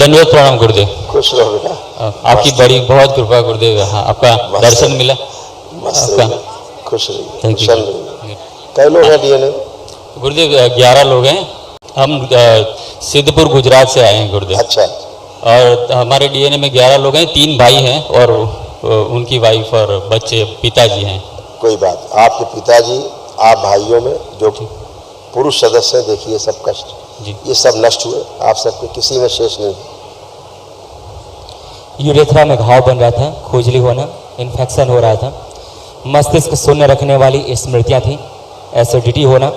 दंडवत प्रणाम गुरुदेव। खुश रहो बेटा। आपकी बड़ी बहुत कृपा गुरुदेव। हाँ, आपका दर्शन मिला। आपका खुश रहिए। Thank you. कई लोग हैं डीएनए? गुरुदेव 11 लोग हैं। हम सिद्धपुर गुजरात से आए हैं गुरुदेव। अच्छा। और हमारे डीएनए में 11 लोग हैं। 3 भाई हैं और उनकी वाइफ और बच्चे, पिताजी हैं। कोई बात, आपके पिताजी, आप भाइयों में जो पुरुष सदस्य हैं, देखिए सब कष्ट जी, ये सब नष्ट हुए। आप सबके किसी में शेष नहीं। यूरेथ्रा में घाव बन रहा था, खुजली होना, इन्फेक्शन हो रहा था, मस्तिष्क शून्य रखने वाली स्मृतियाँ थी, एसिडिटी होना,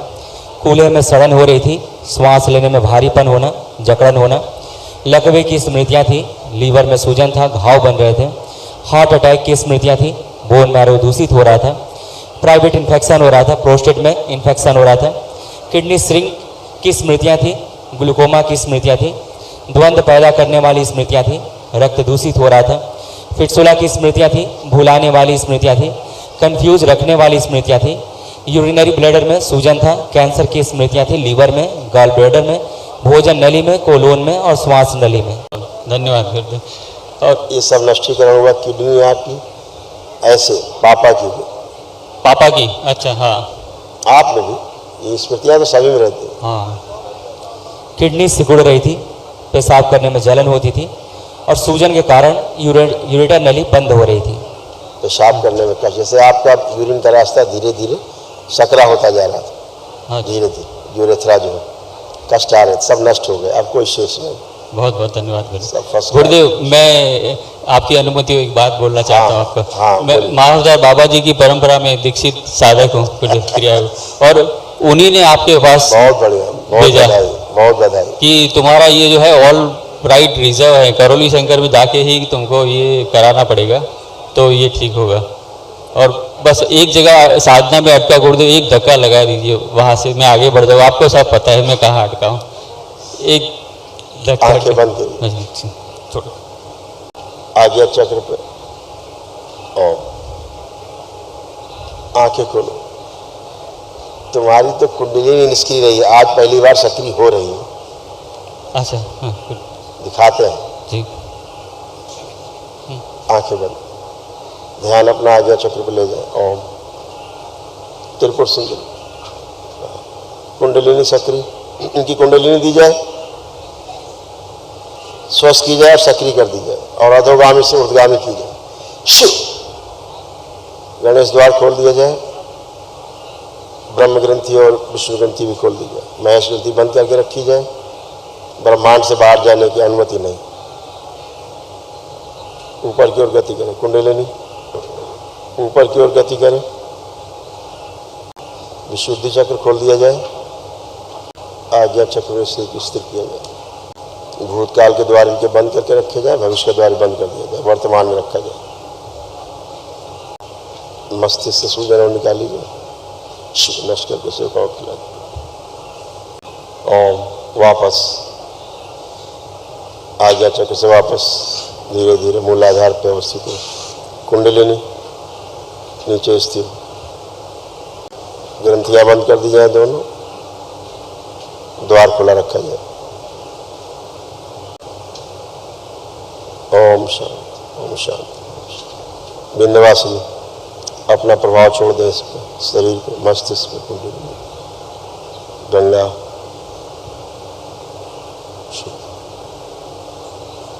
कूल्हे में सड़न हो रही थी, श्वास लेने में भारीपन होना, जकड़न होना, लकवे की स्मृतियाँ थी, लीवर में सूजन था, घाव बन रहे थे, हार्ट अटैक की स्मृतियाँ थी, बोन मैरो दूषित हो रहा था, प्राइवेट इन्फेक्शन हो रहा था, प्रोस्टेट में इन्फेक्शन हो रहा था, किडनी श्रिंक की स्मृतियाँ थी, ग्लूकोमा की स्मृतियाँ थी, द्वंद्व पैदा करने वाली स्मृतियाँ थी, रक्त दूषित हो रहा था, फिटसुला की स्मृतियाँ थी, भुलाने वाली स्मृतियाँ थी, कंफ्यूज रखने वाली स्मृतियाँ थी, यूरिनरी ब्लैडर में सूजन था, कैंसर की स्मृतियाँ थी, लीवर में, गॉल ब्लैडर में, भोजन नली में, कोलोन में और श्वास नली में। धन्यवाद गुरुदेव। और ये सब नष्टीकरण हुआ। किडनी आपकी ऐसे पापा की भी, पापा की? अच्छा, हाँ। आप में भी ये स्मृतियाँ तो सभी में रहती हैं। हाँ। किडनी सिकुड़ रही थी, पेशाब करने में जलन होती थी और सूजन के कारण यूरेटर नली बंद हो रही थी। पेशाब करने में कष्ट, जैसे आपका यूरिन का रास्ता धीरे धीरे सकरा होता जा रहा था। हाँ, धीरे धीरे यूरेथ्रा जो है कष्ट आ रहे थे, सब नष्ट हो गए, अब कोई शेष नहीं। बहुत बहुत धन्यवाद गुरुदेव। गुरुदेव, मैं आपकी अनुमति एक बात बोलना चाहता हूँ आपको। हाँ, मैं महाराज बाबा जी की परंपरा में दीक्षित साधक हूँ क्रिया, और उन्हीं ने आपके पास बहुत बढ़िया, बहुत बधाई, बहुत बधाई कि तुम्हारा ये जो है ऑल राइट रिजर्व है, करौली शंकर में जाके ही तुमको ये कराना पड़ेगा तो ये ठीक होगा। और बस एक जगह साधना में अटका गुरुदेव, एक धक्का लगा दीजिए, वहाँ से मैं आगे बढ़ जाऊँ। आपको सब पता है मैं कहाँ अटका हूँ। एक धक्का। आंखें बंद करिए, छोड़ो। आज्ञा चक्र पे और आंखें खोलो। तुम्हारी तो कुंडली निष्क्रिय रही है, आज पहली बार सक्रिय हो रही है। अच्छा, हाँ, दिखाते हैं जी। आंखें बंद, ध्यान अपना आज्ञा चक्र पे ले जाए। ओम त्रिपुर सुंदरी, कुंडलिनी सक्रिय, इनकी कुंडलिनी दी जाए, स्वस्थ की जाए और सक्रिय कर दी जाए और अधोगामी से ऊर्ध्वगामी की जाए। शिव गणेश द्वार खोल दिया जाए, ब्रह्म ग्रंथि और विष्णु ग्रंथि भी खोल दी जाए, महेश ग्रंथि बंद करके रखी जाए, ब्रह्मांड से बाहर जाने की अनुमति नहीं। ऊपर की ओर गति करें, कुंडलिनी ऊपर की ओर गति करें, विशुद्धि चक्र खोल दिया जाए, आज्ञा चक्र से स्थिर किया जाए, भूतकाल के द्वार इनके बंद करके रखे जाए, भविष्य के द्वार बंद कर दिया जाए, वर्तमान में रखा जाए। मस्तिष्क से सूजन और निकाली जाए, नष्ट करके से खिला और वापस आज्ञा चक्र से वापस धीरे धीरे मूलाधार पर अवस्थित हो। कुंडलिनी नीचे स्थिर, ग्रंथियां बंद कर दी जाए, दोनों द्वार खुला रखा जाए। ओम शांति, ओम शांति। बिंदवासिनी अपना प्रभाव छोड़ दे इस पर, शरीर पे, मस्तिष्क पे, कुंडली, गंगा,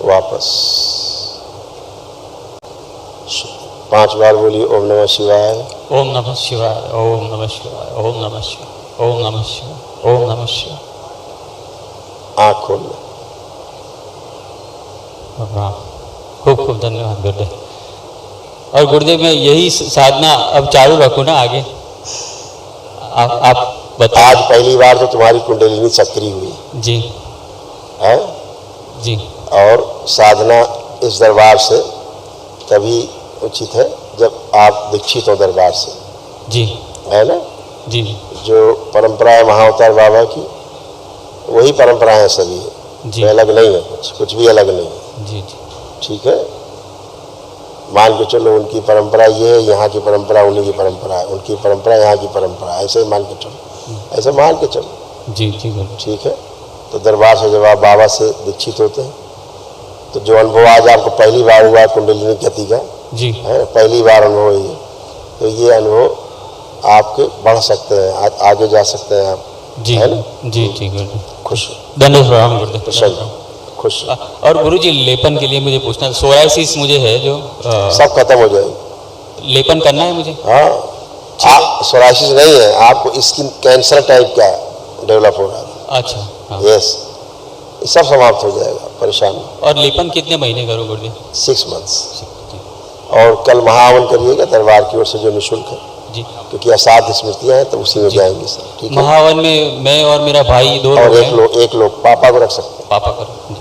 वापस 5 बार बोलिए ओम नमः शिवाय, ओम नमः शिवाय, ओम नमः शिवाय, ओम नमः शिवाय, ओम नमः शिवाय, ओम नमः शिवाय। आँख खोल ले। वाह, खूब खूब धन्यवाद गुरुदेव। और गुरुदेव मैं यही साधना अब चालू रखूँ ना आगे? आप बता। आज पहली बार तो तुम्हारी कुंडलिनी सक्रिय हुई जी है जी, और साधना इस दरबार से तभी उचित है जब आप दीक्षित हो दरबार से, जी है ना जी। जो परंपरा है महाअवतार बाबा की, वही परंपरा है सभी जी, अलग नहीं है, कुछ भी अलग नहीं है। जी जी, ठीक है, मान के चलो उनकी परंपरा ये है, यहाँ की परंपरा उन्हीं की परंपरा है, उनकी परंपरा यहाँ की परंपरा है, ऐसे ही मान के चलो, ऐसे मान के चलो। जी जी गुरु। ठीक है, तो दरबार से जब आप बाबा से दीक्षित होते हैं तो जो अनुभव आज आपको पहली बार हुआ कुंडलिनी गति का जी है, पहली बार अनुभव है, तो ये अनुभव आपके बढ़ सकते हैं, आगे जा सकते हैं आप, जी है ना? जी जी गुरुदेव, खुश धन्यवाद प्रणाम गुरुदेव। प्रसन्न खुश और गुरुजी लेपन के लिए मुझे पूछना, सोराइसिस मुझे है जो सब खत्म हो जाएगी। लेपन करना है मुझे? हाँ, सोराइसिस नहीं है, आपको स्किन कैंसर टाइप का डेवलप हो रहा है। अच्छा हाँ। यस, ये सब समाप्त हो जाएगा, परेशान नहीं। और लेपन कितने महीने करूँ गुरुदेव? 6 मंथ्स। और कल महावन करिएगा दरबार की ओर से जो निःशुल्क है, जी क्योंकि असाध्य स्मृतियाँ हैं तो उसी में जाएंगे सर, ठीक है। महावन में मैं और मेरा भाई दो और लोग हैं। एक लोग पापा को रख सकते हैं। पापा करो